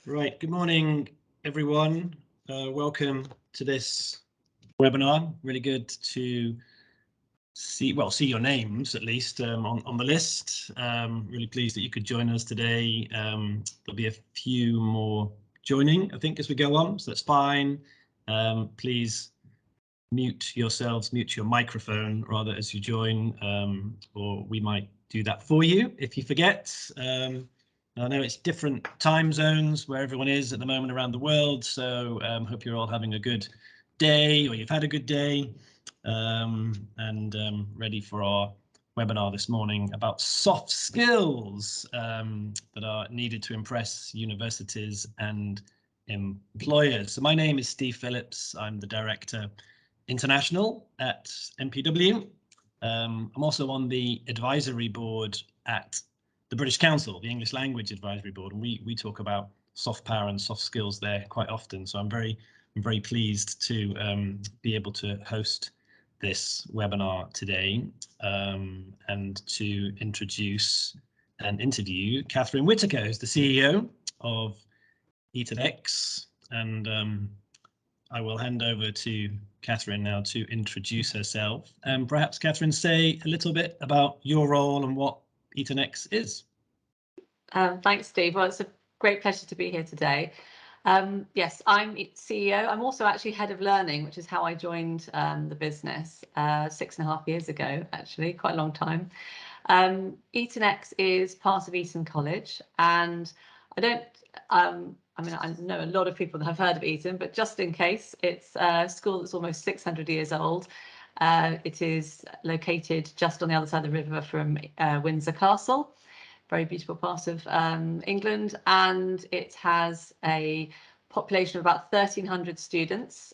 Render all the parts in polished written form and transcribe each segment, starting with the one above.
Right, good morning, everyone. Welcome to this webinar. Really good to see your names at least on the list. Really pleased that you could join us today. There'll be a few more joining, I think, as we go on, so that's fine. Please mute yourselves, mute your microphone rather as you join, or we might do that for you if you forget. I know it's different time zones where everyone is at the moment around the world, so hope you're all having a good day, or you've had a good day, and ready for our webinar this morning about soft skills that are needed to impress universities and employers. So my name is Steve Phillips. I'm the Director International at MPW. I'm also on the advisory board at the British Council, the English Language Advisory Board, and we talk about soft power and soft skills there quite often. So I'm very pleased to be able to host this webinar today and to introduce and interview Catherine Whitaker, who's the CEO of EtonX, and I will hand over to Catherine now to introduce herself. And perhaps, Catherine, say a little bit about your role and what EtonX is. Thanks, Steve. Well, it's a great pleasure to be here today. Yes, I'm CEO. I'm also actually head of learning, which is how I joined the business 6.5 years ago, actually, quite a long time. EtonX is part of Eton College, and I know a lot of people that have heard of Eton, but just in case, it's a school that's almost 600 years old. It is located just on the other side of the river from Windsor Castle. Very beautiful part of England, and it has a population of about 1,300 students,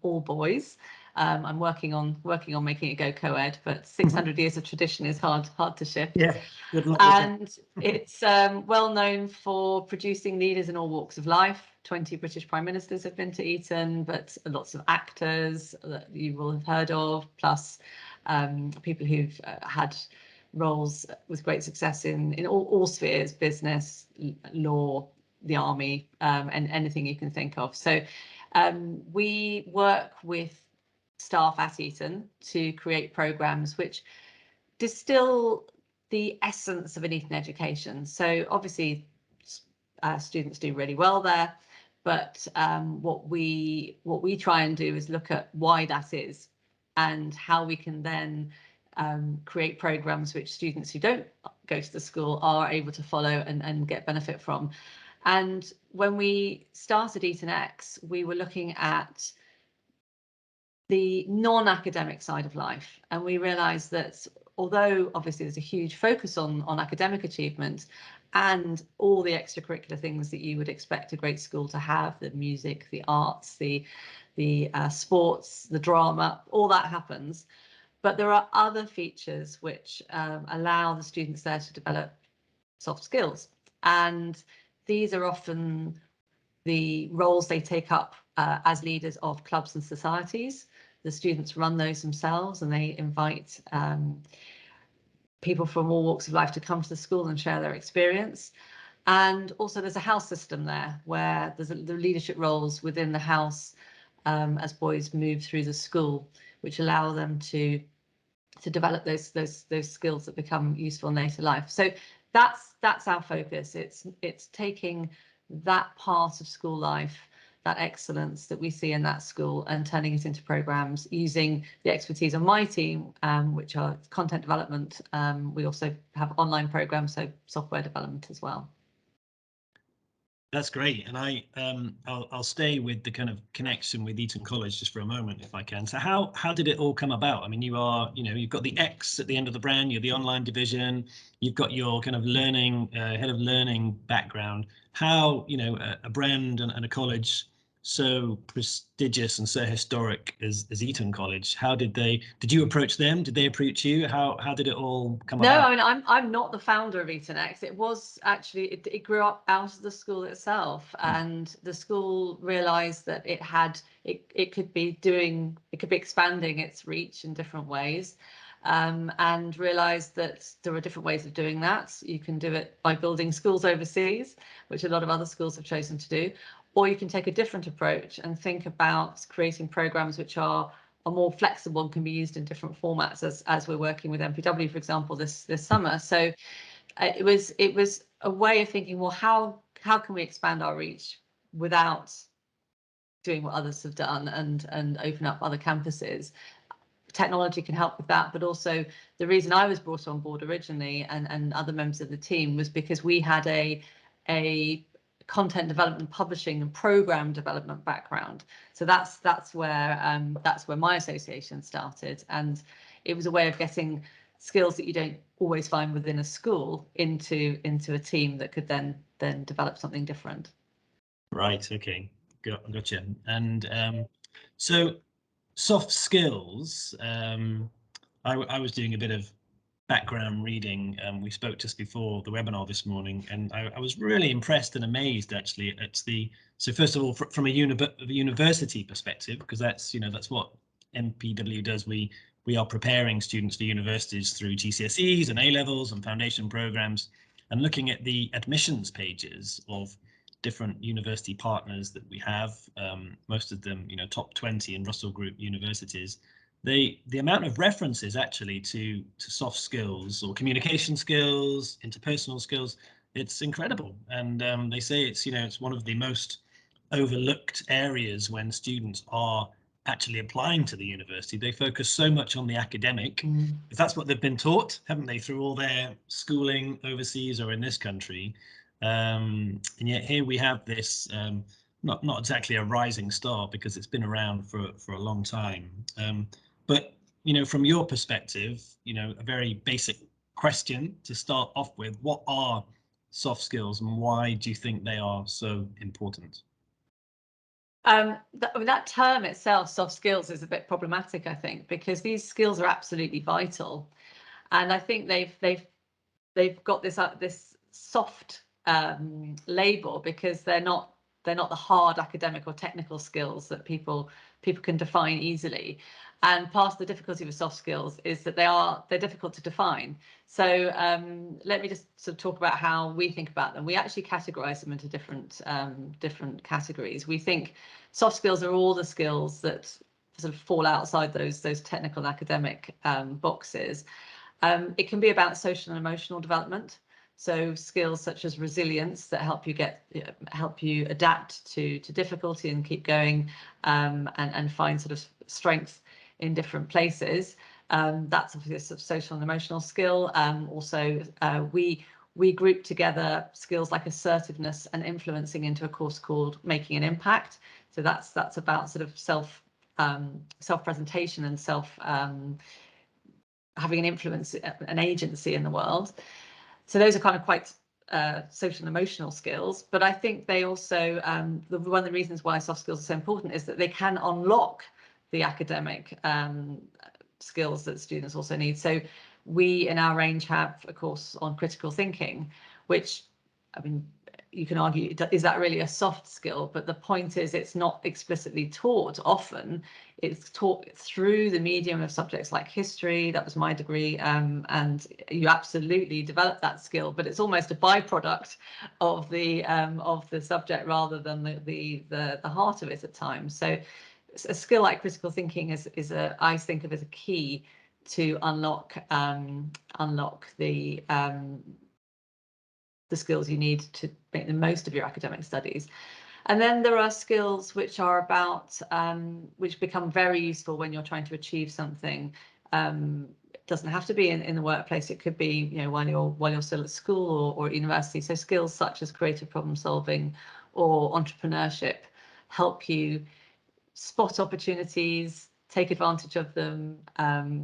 all boys. I'm working on making it go co-ed, but 600 years of tradition is hard to shift. Yeah, good luck. And it's well known for producing leaders in all walks of life. 20 British Prime Ministers have been to Eton, but lots of actors that you will have heard of, plus people who've had roles with great success in all spheres: business, law, the army, and anything you can think of. So we work with staff at Eton to create programs which distill the essence of an Eton education. So obviously students do really well there, but what we try and do is look at why that is and how we can then create programs which students who don't go to the school are able to follow and get benefit from. And when we started EtonX, we were looking at the non-academic side of life, and we realized that although obviously there's a huge focus on academic achievement and all the extracurricular things that you would expect a great school to have, the music, the arts, the sports, the drama, all that happens. But there are other features which allow the students there to develop soft skills. And these are often the roles they take up as leaders of clubs and societies. The students run those themselves, and they invite people from all walks of life to come to the school and share their experience. And also there's a house system there where there's the leadership roles within the house as boys move through the school, which allow them to develop those skills that become useful in later life. So that's our focus. It's taking that part of school life, that excellence that we see in that school, and turning it into programs using the expertise on my team, which are content development. We also have online programs, so software development as well. That's great, and I'll stay with the kind of connection with Eton College just for a moment, if I can. So how did it all come about? I mean, you've got the X at the end of the brand. You're the online division. You've got your kind of learning head of learning background. How a brand and a college so prestigious and so historic as Eton College, did you approach them? Did they approach you? How did it all come about? No, I mean, I'm not the founder of EtonX. It was actually, it grew up out of the school itself, and the school realized that it could be expanding its reach in different ways. and realised that there are different ways of doing that. You can do it by building schools overseas, which a lot of other schools have chosen to do, or you can take a different approach and think about creating programmes which are more flexible and can be used in different formats, as we're working with MPW, for example, this summer. So it was a way of thinking, well, how can we expand our reach without doing what others have done and open up other campuses? Technology can help with that, but also the reason I was brought on board originally and other members of the team was because we had a content development, publishing and program development background. So that's where my association started, and it was a way of getting skills that you don't always find within a school into a team that could then develop something different. Right. Okay. Gotcha. And so soft skills. I was doing a bit of background reading. We spoke just before the webinar this morning, and I was really impressed and amazed actually at so first of all, from a university perspective, because that's what MPW does. We are preparing students for universities through GCSEs and A-levels and foundation programs, and looking at the admissions pages of different university partners that we have, most of them top 20 in Russell Group universities. The amount of references actually to soft skills or communication skills, interpersonal skills, it's incredible. And they say it's one of the most overlooked areas when students are actually applying to the university. They focus so much on the academic, because that's what they've been taught, haven't they, through all their schooling overseas or in this country. And yet here we have this not exactly a rising star, because it's been around for a long time. But from your perspective, a very basic question to start off with: what are soft skills, and why do you think they are so important? That term itself, soft skills, is a bit problematic, I think, because these skills are absolutely vital, and I think they've got this soft label because they're not the hard academic or technical skills that people can define easily. And part of the difficulty with soft skills is that they're difficult to define. So let me just sort of talk about how we think about them. We actually categorize them into different categories. We think soft skills are all the skills that sort of fall outside those technical and academic boxes. It can be about social and emotional development. So skills such as resilience that help you adapt to difficulty and keep going, and find sort of strength in different places. That's obviously a sort of social and emotional skill. Also, we group together skills like assertiveness and influencing into a course called Making an Impact. So that's about sort of self-presentation and having an influence, an agency in the world. So those are kind of quite social and emotional skills. But I think they also, one of the reasons why soft skills are so important is that they can unlock the academic skills that students also need. So we in our range have a course on critical thinking, which, I mean, you can argue, is that really a soft skill? But the point is, it's not explicitly taught often. It's taught through the medium of subjects like history. That was my degree, and you absolutely develop that skill, but it's almost a byproduct of the subject rather than the heart of it at times. So a skill like critical thinking I think of as a key to unlock the skills you need to make the most of your academic studies. And then there are skills which are about which become very useful when you're trying to achieve something. It doesn't have to be in the workplace. It could be while you're still at school or at university. So skills such as creative problem solving or entrepreneurship help you spot opportunities, take advantage of them,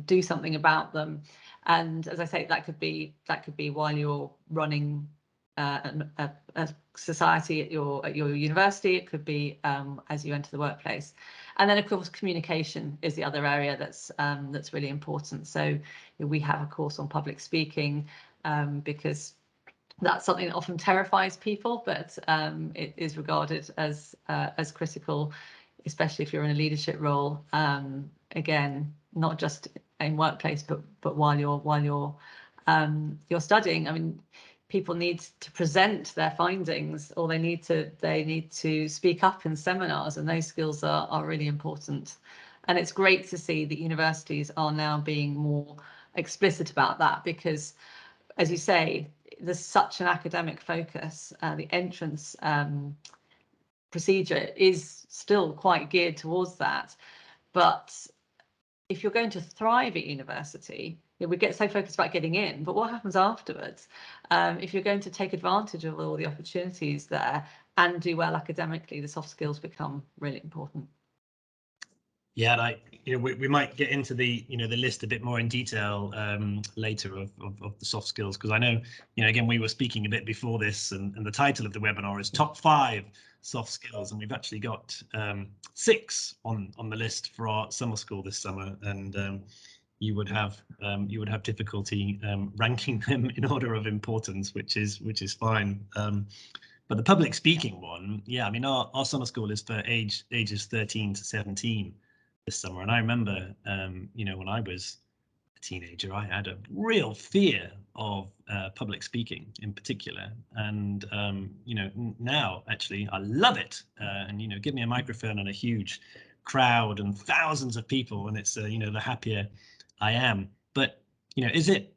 do something about them. And as I say, that could be while you're running a society at your university. It could be as you enter the workplace. And then of course communication is the other area that's really important. So we have a course on public speaking because that's something that often terrifies people, but it is regarded as critical, especially if you're in a leadership role. Again, not just in workplace, but while you're studying. I mean, people need to present their findings, or they need to speak up in seminars, and those skills are really important. And it's great to see that universities are now being more explicit about that, because, as you say, there's such an academic focus. The entrance procedure is still quite geared towards that. But if you're going to thrive at university, we get so focused about getting in, but what happens afterwards? If you're going to take advantage of all the opportunities there and do well academically, the soft skills become really important. Yeah, and we might get into the the list a bit more in detail later of the soft skills, because I know again, we were speaking a bit before this, and the title of the webinar is Top 5 Soft Skills, and we've actually got 6 on the list for our summer school this summer, and you would have difficulty ranking them in order of importance, which is fine. But the public speaking one, yeah, I mean, our summer school is for ages 13 to 17 this summer, and I remember when I was a teenager, I had a real fear of public speaking in particular, and now actually I love it. And give me a microphone and a huge crowd and thousands of people, and it's the happier I am. But is it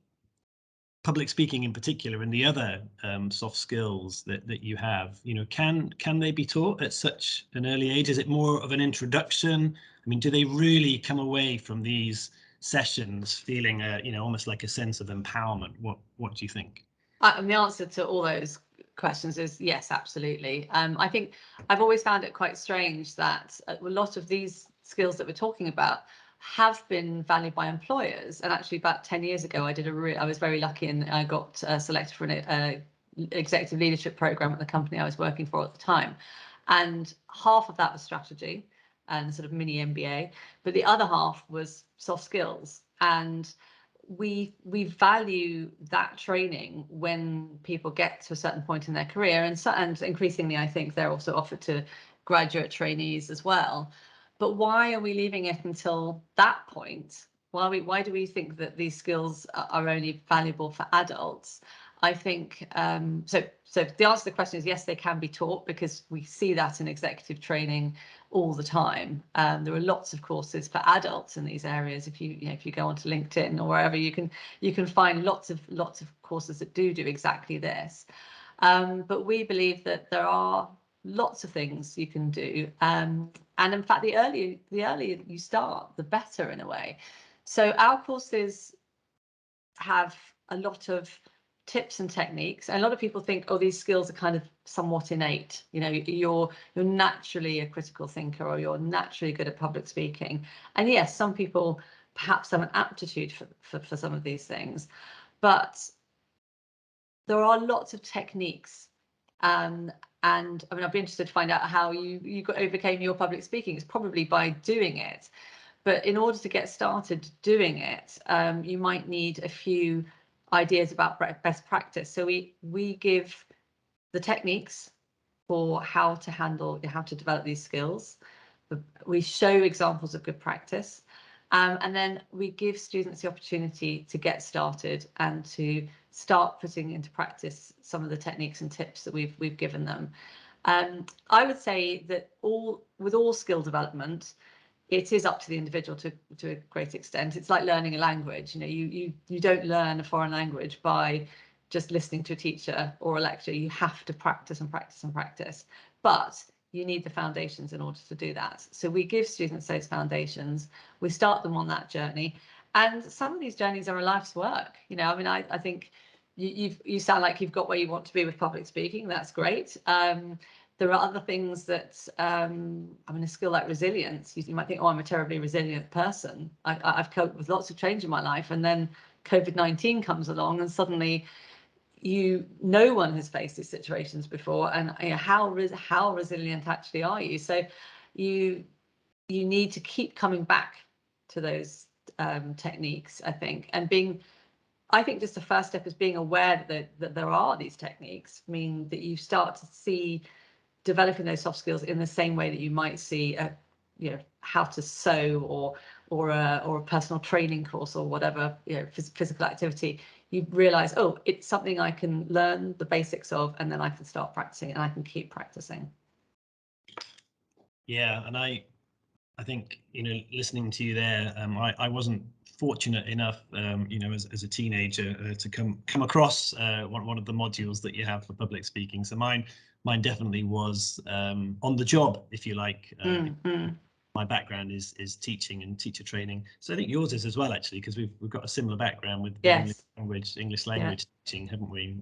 public speaking in particular, and the other soft skills that you have, can they be taught at such an early age? Is it more of an introduction? I mean, do they really come away from these sessions feeling almost like a sense of empowerment? What do you think? And the answer to all those questions is yes, absolutely. I think I've always found it quite strange that a lot of these skills that we're talking about have been valued by employers. And actually, about 10 years ago, I was very lucky, and I got selected for an executive leadership program at the company I was working for at the time. And half of that was strategy and sort of mini MBA, but the other half was soft skills. And we value that training when people get to a certain point in their career, and increasingly, I think they're also offered to graduate trainees as well. But why are we leaving it until that point? Why do we think that these skills are only valuable for adults? I think so the answer to the question is yes, they can be taught, because we see that in executive training all the time. There are lots of courses for adults in these areas. If you go onto LinkedIn or wherever, you can find lots of courses that do exactly this. But we believe that there are lots of things you can do, and in fact, the earlier you start, the better, in a way. So our courses have a lot of tips and techniques, and a lot of people think, oh, these skills are kind of somewhat innate. You're naturally a critical thinker, or you're naturally good at public speaking. And yes, some people perhaps have an aptitude for some of these things, but there are lots of techniques. And I mean, I'd be interested to find out how you overcame your public speaking. It's probably by doing it. But in order to get started doing it, you might need a few ideas about best practice. So we give the techniques for how to develop these skills. We show examples of good practice. And then we give students the opportunity to get started and to start putting into practice some of the techniques and tips that we've given them. I would say that with all skill development, it is up to the individual to a great extent. It's like learning a language. You don't learn a foreign language by just listening to a teacher or a lecture. You have to practice and practice and practice. But you need the foundations in order to do that. So we give students those foundations. We start them on that journey. And some of these journeys are a life's work. I mean, I think you sound like you've got where you want to be with public speaking. That's great. There are other things that, I mean, a skill like resilience, you might think, oh, I'm a terribly resilient person. I've coped with lots of change in my life. And then COVID-19 comes along, and suddenly no one has faced these situations before. And how resilient actually are you? So you need to keep coming back to those techniques, I think. And I think just the first step is being aware that there are these techniques, mean that you start to see developing those soft skills in the same way that you might see how to sew, or a personal training course or whatever, physical activity, you realize, oh, it's something I can learn the basics of, and then I can start practicing and I can keep practicing. Yeah, and I think, listening to you there, I wasn't fortunate enough, as a teenager to come across one of the modules that you have for public speaking. So mine definitely was on the job, if you like. My background is teaching and teacher training. So I think yours is as well, actually, because we've got a similar background with Yes. English language teaching, haven't we?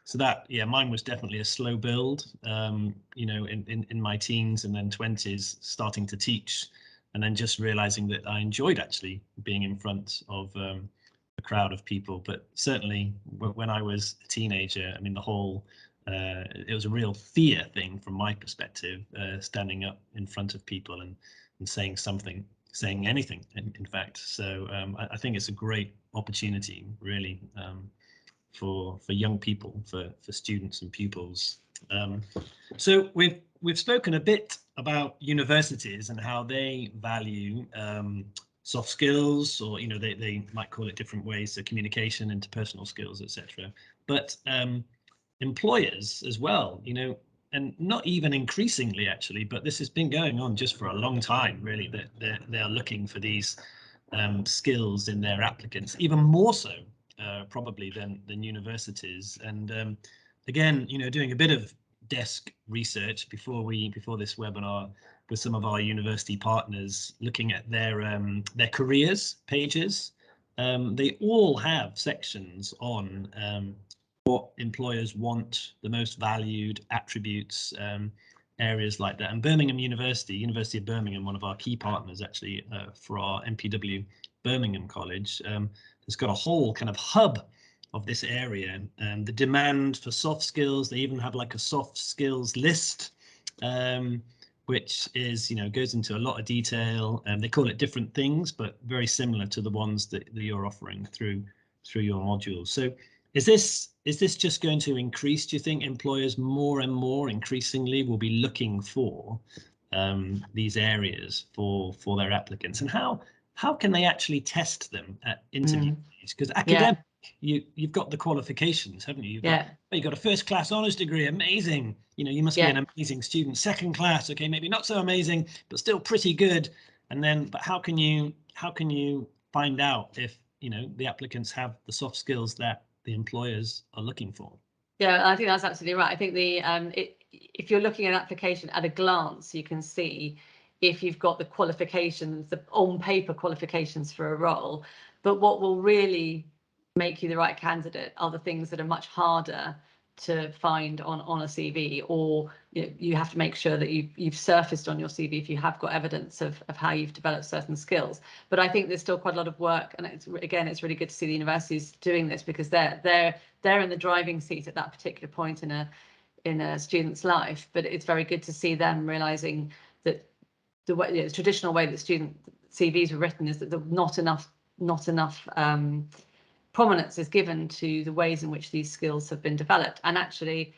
So that, mine was definitely a slow build, in my teens and then 20s, starting to teach, and then just realizing that I enjoyed actually being in front of a crowd of people. But certainly when I was a teenager, I mean, the whole it was a real fear thing from my perspective, standing up in front of people and saying something, saying anything, in fact. So I think it's a great opportunity, really, for young people, for students and pupils. So we've spoken a bit about universities and how they value soft skills, or they might call it different ways, so communication, interpersonal skills, etc. But employers as well, and not even increasingly actually, but this has been going on just for a long time, really, that they are looking for these skills in their applicants, even more so probably than universities. And again, doing a bit of desk research before this webinar with some of our university partners, looking at their careers pages, they all have sections on what employers want, the most valued attributes, areas like that. And Birmingham University of Birmingham, one of our key partners actually for our MPW Birmingham College, has got a whole kind of hub of this area, and the demand for soft skills. They even have like a soft skills list, which is, goes into a lot of detail, and they call it different things, but very similar to the ones that you're offering through your modules. So is this just going to increase? Do you think employers more and more increasingly will be looking for these areas for their applicants, and how can they actually test them at interviews? Because academic, you've got the qualifications, haven't you? You've got a first class honours degree, amazing. You must be an amazing student. Second class, okay, maybe not so amazing, but still pretty good. And then, but how can you find out if the applicants have the soft skills that the employers are looking for? Yeah, I think that's absolutely right. I think if you're looking at an application at a glance, you can see if you've got the qualifications, the on paper qualifications for a role. But what will really make you the right candidate are the things that are much harder to find on a CV, or you have to make sure that you've surfaced on your CV if you have got evidence of how you've developed certain skills. But I think there's still quite a lot of work, and it's really good to see the universities doing this, because they're in the driving seat at that particular point in a student's life. But it's very good to see them realizing that the traditional way that student CVs were written is that not enough prominence is given to the ways in which these skills have been developed. And actually,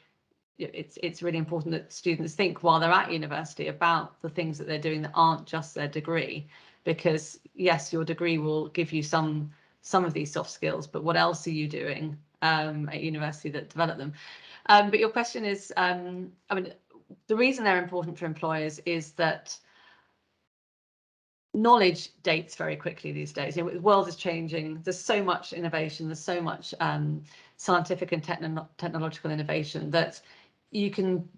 it's really important that students think while they're at university about the things that they're doing that aren't just their degree, because yes, your degree will give you some of these soft skills, but what else are you doing at university that develop them? But your question is, I mean, the reason they're important for employers is that knowledge dates very quickly these days. The world is changing. There's so much innovation. There's so much scientific and technological innovation that you can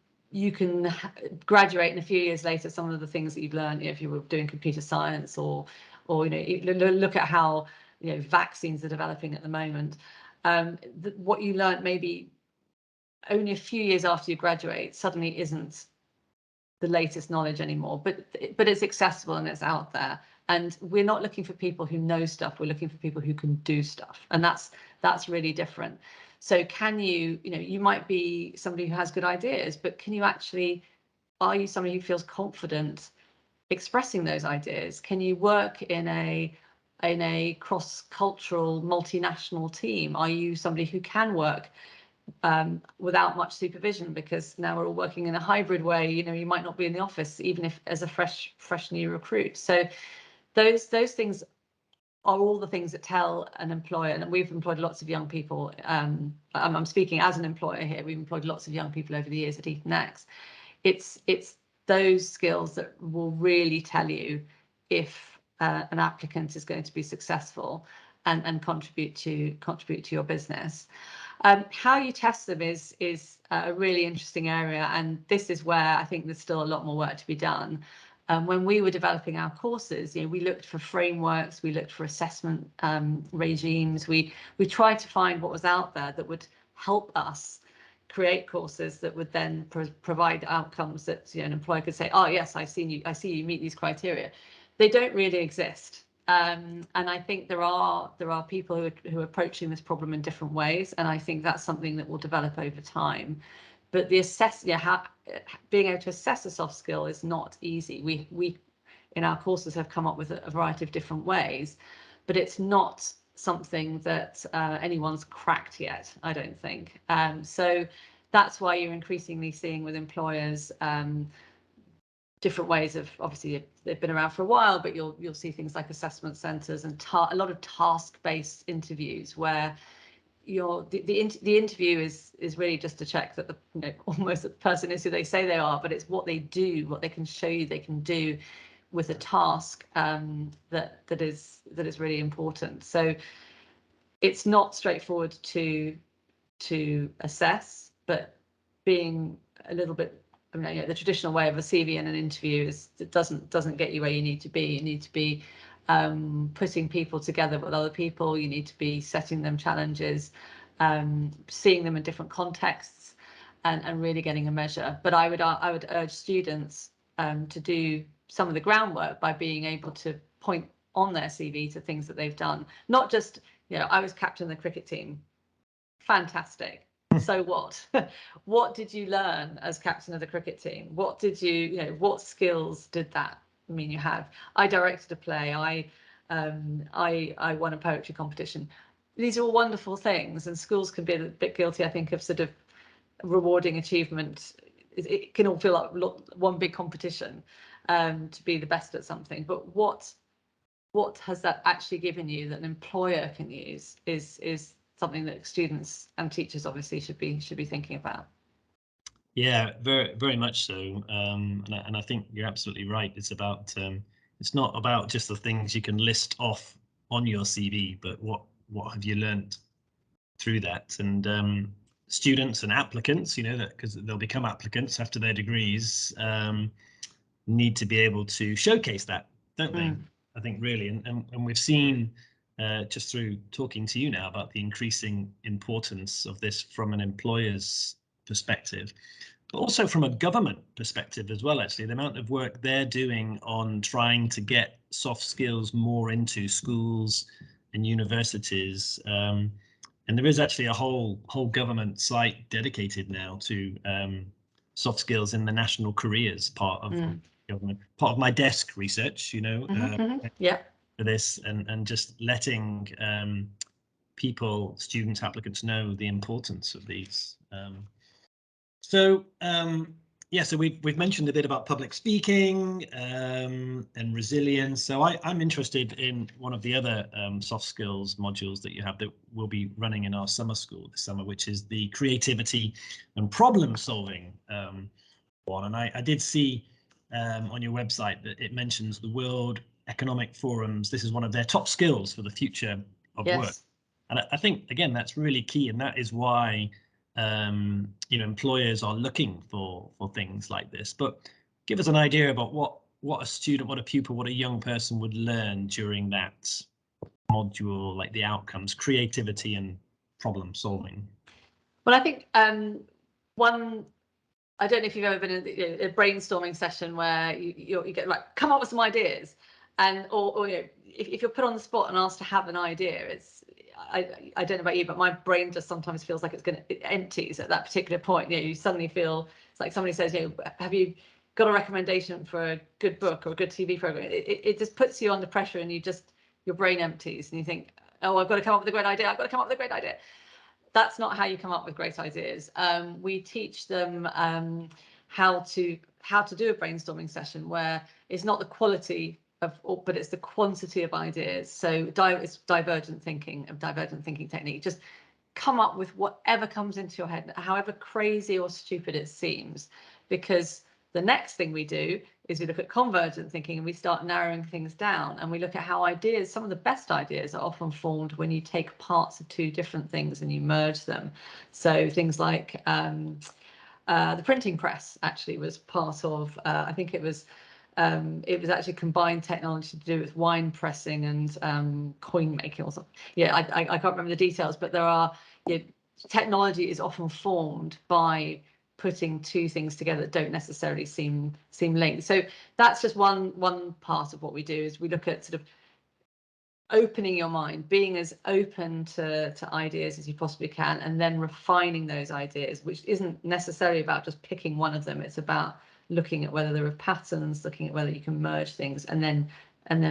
graduate, and a few years later, some of the things that you've learned, if you were doing computer science, or look at how vaccines are developing at the moment. What you learned maybe only a few years after you graduate suddenly isn't the latest knowledge anymore, but it's accessible and it's out there. And we're not looking for people who know stuff, we're looking for people who can do stuff, and that's really different. So can you might be somebody who has good ideas, but are you somebody who feels confident expressing those ideas? Can you work in a cross-cultural multinational team? Are you somebody who can work without much supervision, because now we're all working in a hybrid way? You might not be in the office even if as a fresh new recruit. So those things are all the things that tell an employer, and we've employed lots of young people. I'm speaking as an employer here. We've employed lots of young people over the years at EtonX. It's those skills that will really tell you if an applicant is going to be successful and contribute to your business. How you test them is a really interesting area, and this is where I think there's still a lot more work to be done. When we were developing our courses, we looked for frameworks, we looked for assessment regimes, we tried to find what was out there that would help us create courses that would then provide outcomes that an employer could say, oh yes, I see you meet these criteria. They don't really exist. And I think there are people who are approaching this problem in different ways, and I think that's something that will develop over time. But being able to assess a soft skill is not easy. We in our courses have come up with a variety of different ways, but it's not something that anyone's cracked yet, I don't think. So that's why you're increasingly seeing with employers different ways of, obviously they've been around for a while, but you'll see things like assessment centres and a lot of task-based interviews where the interview is really just to check that almost the person is who they say they are, but it's what they do, what they can show you they can do with a task that is really important. So it's not straightforward to assess, but being a little bit, the traditional way of a CV and an interview doesn't get you where you need to be. You need to be putting people together with other people. You need to be setting them challenges, seeing them in different contexts, and really getting a measure. But I would urge students to do some of the groundwork by being able to point on their CV to things that they've done. Not just, I was captain of the cricket team. Fantastic. So what? What did you learn as captain of the cricket team? What did what skills did that mean you have? I directed a play. I won a poetry competition. These are all wonderful things, and schools can be a bit guilty, I think, of sort of rewarding achievement. It can all feel like one big competition to be the best at something. But what has that actually given you that an employer can use is something that students and teachers obviously should be thinking about. Yeah, very, very much so. And I think you're absolutely right. It's about it's not about just the things you can list off on your CV, but what have you learned through that? And students and applicants, that because they'll become applicants after their degrees, need to be able to showcase that, don't they? I think really, and we've seen just through talking to you now about the increasing importance of this from an employer's perspective, but also from a government perspective as well. Actually, the amount of work they're doing on trying to get soft skills more into schools and universities, and there is actually a whole government site dedicated now to soft skills in the national careers part of government. Part of my desk research, Yeah, for this, and just letting people, students, applicants know the importance of these. So we've mentioned a bit about public speaking and resilience. So I'm interested in one of the other soft skills modules that you have that will be running in our summer school this summer, which is the creativity and problem solving one. And I did see on your website that it mentions the World Economic Forum's. This is one of their top skills for the future of work. And I think, again, that's really key. And that is why employers are looking for things like this. But give us an idea about what a student, what a pupil, what a young person would learn during that module, like the outcomes, creativity and problem solving. Well, I think I don't know if you've ever been in a brainstorming session where you get come up with some ideas, and or if you're put on the spot and asked to have an idea, I don't know about you, but my brain just sometimes feels like it empties at that particular point. You suddenly feel it's like somebody says, have you got a recommendation for a good book or a good TV program? It just puts you under pressure, and your brain empties, and you think, oh, I've got to come up with a great idea. I've got to come up with a great idea. That's not how you come up with great ideas. We teach them how to do a brainstorming session where it's not the quality but it's the quantity of ideas. So it's divergent thinking technique. Just come up with whatever comes into your head, however crazy or stupid it seems, because the next thing we do is we look at convergent thinking and we start narrowing things down, and we look at how ideas, some of the best ideas are often formed when you take parts of two different things and you merge them. So things like the printing press actually was part of, I think it was actually combined technology to do with wine pressing and coin making or something. Yeah, I can't remember the details, but there are, technology is often formed by putting two things together that don't necessarily seem linked. So that's just one part of what we do, is we look at sort of opening your mind, being as open to ideas as you possibly can, and then refining those ideas, which isn't necessarily about just picking one of them. It's about looking at whether there are patterns, looking at whether you can merge things, and then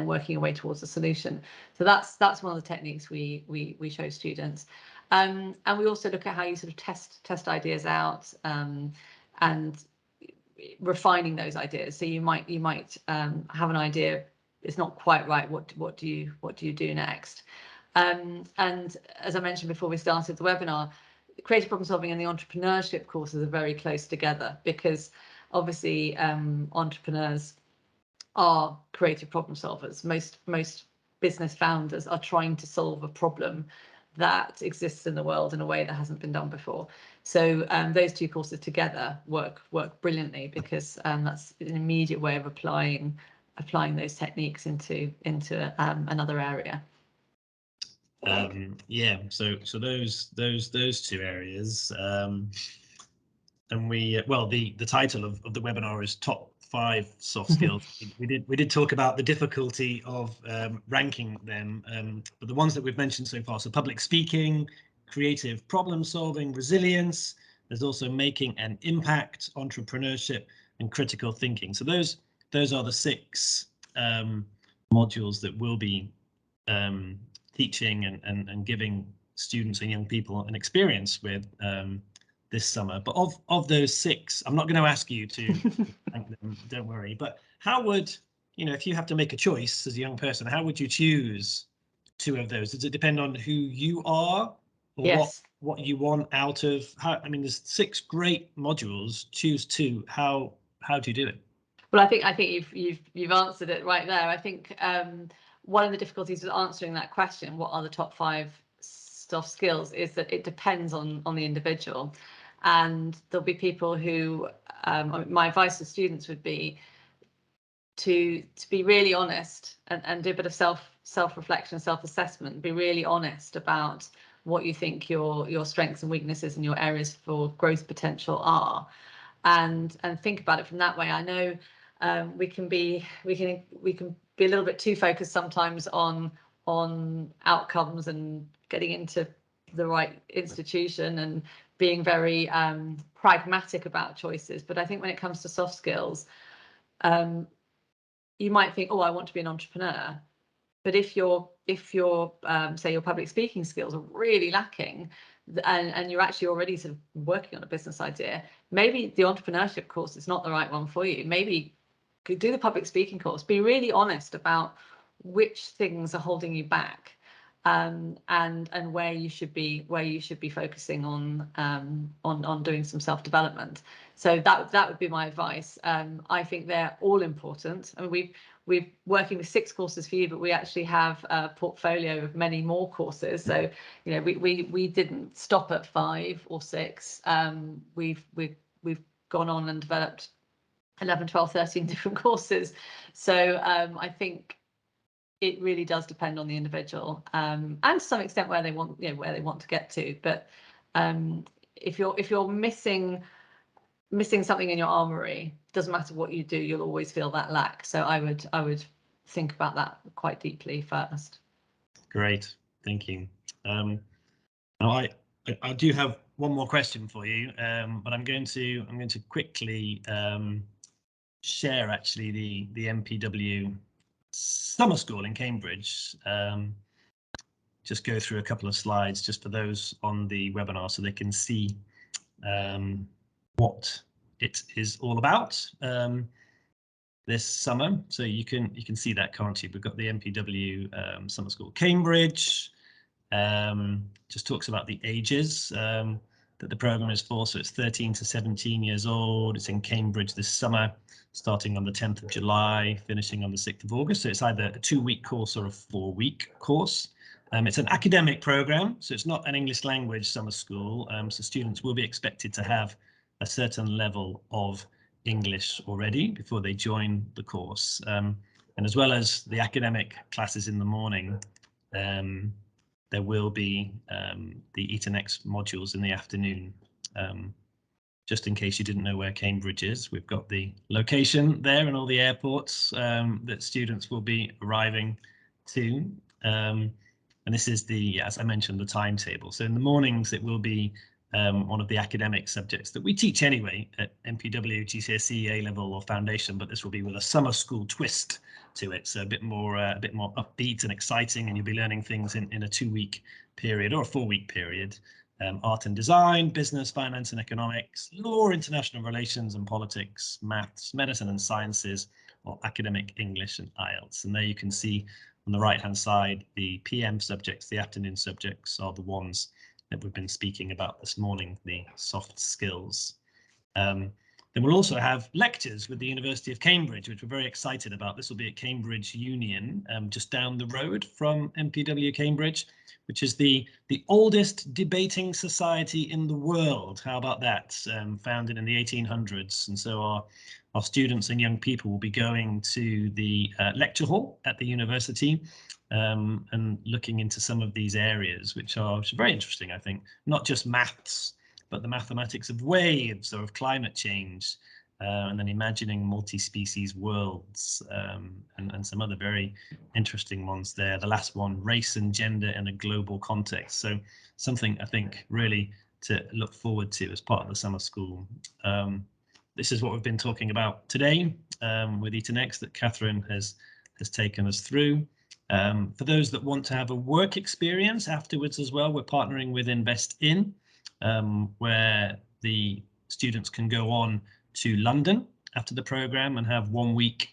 working your way towards a solution. So that's one of the techniques we show students. And we also look at how you sort of test ideas out, and refining those ideas. So you might have an idea, it's not quite right. What do you do next? And as I mentioned before we started the webinar, creative problem solving and the entrepreneurship courses are very close together, because obviously entrepreneurs are creative problem solvers. Most business founders are trying to solve a problem that exists in the world in a way that hasn't been done before. So those two courses together work brilliantly, because that's an immediate way of applying those techniques into another area. Yeah, so those two areas, and we well, the title of the webinar is Top 5 Soft Skills. we did talk about the difficulty of ranking them, but the ones that we've mentioned so far, so public speaking, creative problem solving, resilience, there's also making an impact, entrepreneurship, and critical thinking. So those are the 6 modules that we'll be teaching and giving students and young people an experience with this summer. But of those 6, I'm not going to ask you to rank them, don't worry. But how would, if you have to make a choice as a young person, how would you choose 2 of those? Does it depend on who you are, or Yes. what you want out of? I mean, there's 6 great modules. Choose 2. How do you do it? Well, I think you've answered it right there. I think one of the difficulties with answering that question, what are the top 5 soft skills, is that it depends on the individual. And there'll be people who, my advice to students would be to be really honest and do a bit of self-reflection, self-assessment, be really honest about what you think your strengths and weaknesses and your areas for growth potential are, and think about it from that way. I know we can be a little bit too focused sometimes on outcomes and getting into the right institution and being very pragmatic about choices. But I think when it comes to soft skills, you might think, oh, I want to be an entrepreneur. But if your say your public speaking skills are really lacking, and you're actually already sort of working on a business idea, maybe the entrepreneurship course is not the right one for you. Maybe do the public speaking course. Be really honest about which things are holding you back, and where you should be focusing on doing some self-development. So that would be my advice. I think they're all important. I mean, we're working with 6 courses for you, but we actually have a portfolio of many more courses. So we didn't stop at 5 or 6. We've gone on and developed 11, 12, 13 different courses. So I think it really does depend on the individual, and to some extent where they want to get to. But if you're missing something in your armory, doesn't matter what you do, you'll always feel that lack. So I would think about that quite deeply first. Great, thank you. Now I do have one more question for you, but I'm going to quickly share actually the MPW summer school in Cambridge. Just go through a couple of slides just for those on the webinar so they can see what it is all about. this summer. So you can see that, can't you? We've got the MPW Summer School Cambridge. Just talks about the ages that the program is for. So it's 13 to 17 years old. It's in Cambridge this summer, starting on the 10th of July, finishing on the 6th of August. So it's either a 2-week course or a 4-week course. It's an academic program, so it's not an English language summer school. So students will be expected to have a certain level of English already before they join the course. And as well as the academic classes in the morning, there will be the EtonX modules in the afternoon. Just in case you didn't know where Cambridge is, we've got the location there and all the airports that students will be arriving to. And this is the, as I mentioned, the timetable. So in the mornings, it will be one of the academic subjects that we teach anyway at MPW, GCSE, A-level or foundation, but this will be with a summer school twist to it. So a bit more upbeat and exciting, and you'll be learning things in a 2-week period or a 4-week period. Art and design, business, finance and economics, law, international relations and politics, maths, medicine and sciences, or academic English and IELTS. And there you can see on the right-hand side, the PM subjects, the afternoon subjects are the ones that we've been speaking about this morning, the soft skills. Then we'll also have lectures with the University of Cambridge, which we're very excited about. This will be at Cambridge Union, just down the road from MPW Cambridge, which is the oldest debating society in the world. How about that? Founded in the 1800s. And so our students and young people will be going to the lecture hall at the university and looking into some of these areas, which are very interesting, I think. Not just maths, but the mathematics of waves or of climate change, and then imagining multi-species worlds, and some other very interesting ones there. The last one, race and gender in a global context. So something I think really to look forward to as part of the summer school. This is what we've been talking about today with EtonX that Catherine has taken us through. For those that want to have a work experience afterwards as well, we're partnering with Invest In, where the students can go on to London after the programme and have 1 week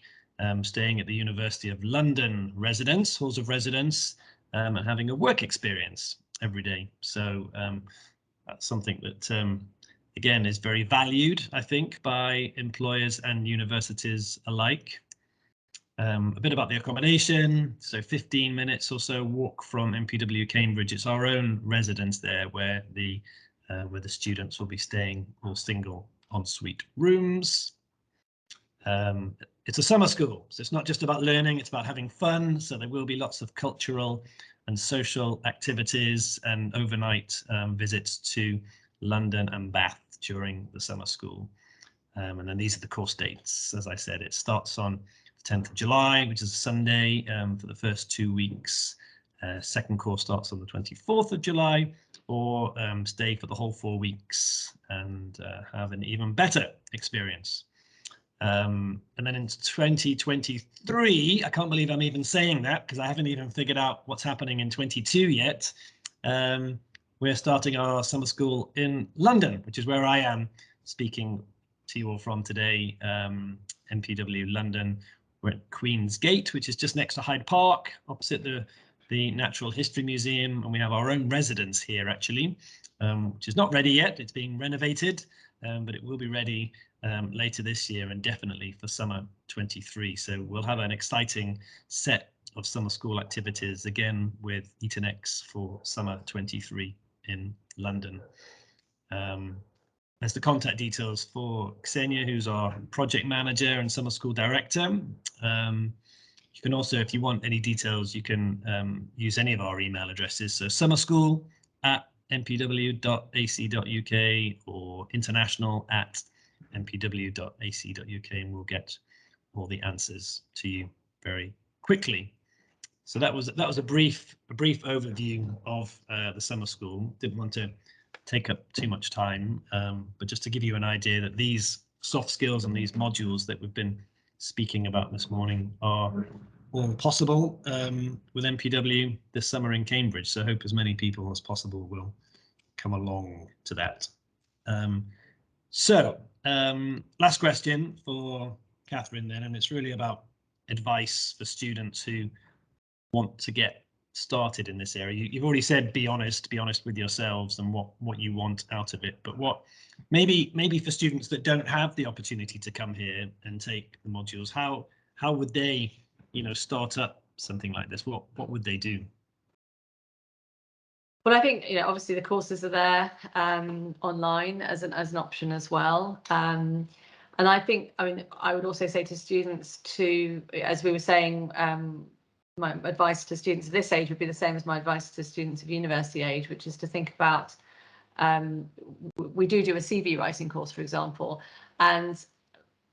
staying at the University of London residence, halls of residence, and having a work experience every day. So that's something that, again, is very valued, I think, by employers and universities alike. A bit about the accommodation, so 15 minutes or so walk from MPW Cambridge. It's our own residence there where the students will be staying, all single ensuite rooms. It's a summer school, so it's not just about learning, it's about having fun. So there will be lots of cultural and social activities and overnight visits to London and Bath during the summer school. And then these are the course dates. As I said, it starts on the 10th of July, which is a Sunday for the first 2 weeks. Second course starts on the 24th of July, or stay for the whole 4 weeks and have an even better experience. And then in 2023, I can't believe I'm even saying that because I haven't even figured out what's happening in 22 yet. We're starting our summer school in London, which is where I am speaking to you all from today. MPW London. We're at Queen's Gate, which is just next to Hyde Park, opposite the Natural History Museum, and we have our own residence here actually, which is not ready yet. It's being renovated, but it will be ready later this year and definitely for summer 23. So we'll have an exciting set of summer school activities again with EtonX for summer 23 in London. There's the contact details for Ksenia, who's our project manager and summer school director. You can also, if you want any details, you can use any of our email addresses. So summerschool@mpw.ac.uk or international@mpw.ac.uk, and we'll get all the answers to you very quickly. So that was a brief overview of the summer school. Didn't want to take up too much time, but just to give you an idea that these soft skills and these modules that we've been speaking about this morning are all possible with MPW this summer in Cambridge. So I hope as many people as possible will come along to that. Last question for Catherine, then, and it's really about advice for students who want to get started in this area. You've already said be honest with yourselves and what you want out of it. But what maybe for students that don't have the opportunity to come here and take the modules, how would they, start up something like this? What would they do? Well, I think, obviously the courses are there online as an option as well. And I think, I would also say to students to, as we were saying, my advice to students of this age would be the same as my advice to students of university age, which is to think about, we do a CV writing course, for example, and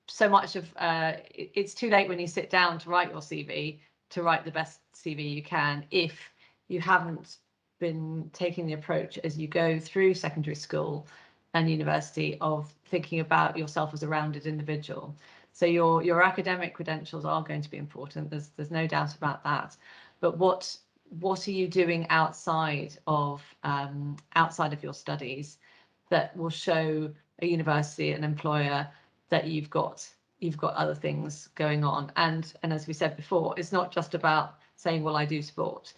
so much of it's too late when you sit down to write your CV to write the best CV you can if you haven't been taking the approach as you go through secondary school and university of thinking about yourself as a rounded individual. So your academic credentials are going to be important. There's no doubt about that. But what are you doing outside of your studies that will show a university, an employer, that you've got other things going on? And as we said before, it's not just about saying, well, I do sport.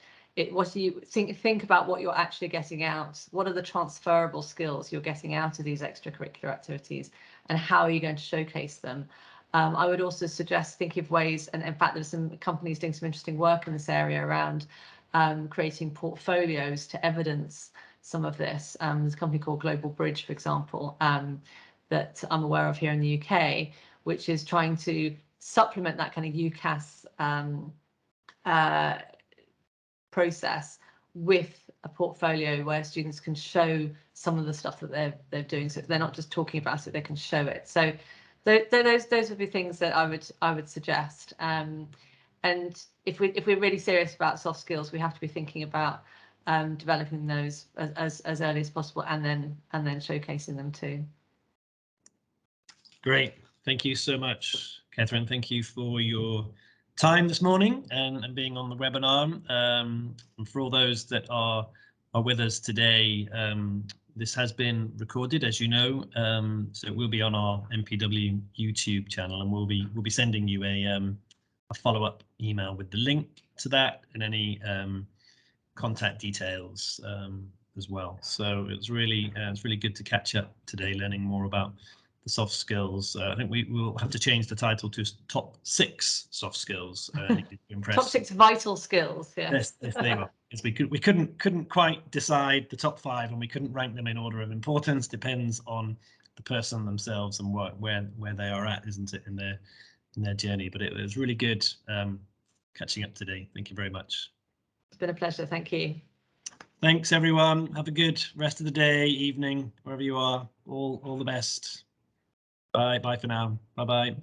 What do you think about what you're actually getting out? What are the transferable skills you're getting out of these extracurricular activities, and how are you going to showcase them? I would also suggest thinking of ways, and in fact, there's some companies doing some interesting work in this area around creating portfolios to evidence some of this. There's a company called Global Bridge, for example, that I'm aware of here in the UK, which is trying to supplement that kind of UCAS process with a portfolio where students can show some of the stuff that they're doing, so they're not just talking about it, they can show it. So those would be things that I would suggest. And if we're really serious about soft skills, we have to be thinking about developing those as early as possible, and then showcasing them too. Great, thank you so much, Catherine. Thank you for your time this morning and being on the webinar. And for all those that are with us today, this has been recorded, as you know, so it will be on our MPW YouTube channel, and we'll be sending you a follow-up email with the link to that and any contact details as well. So it's really good to catch up today, learning more about the soft skills. I think we will have to change the title to top 6 soft skills. Top 6 vital skills. Yes, they were. We couldn't quite decide the top 5, and we couldn't rank them in order of importance. Depends on the person themselves and where they are at, isn't it, in their journey? But it was really good catching up today. Thank you very much. It's been a pleasure. Thank you. Thanks, everyone. Have a good rest of the day, evening, wherever you are. All the best. Bye for now. Bye.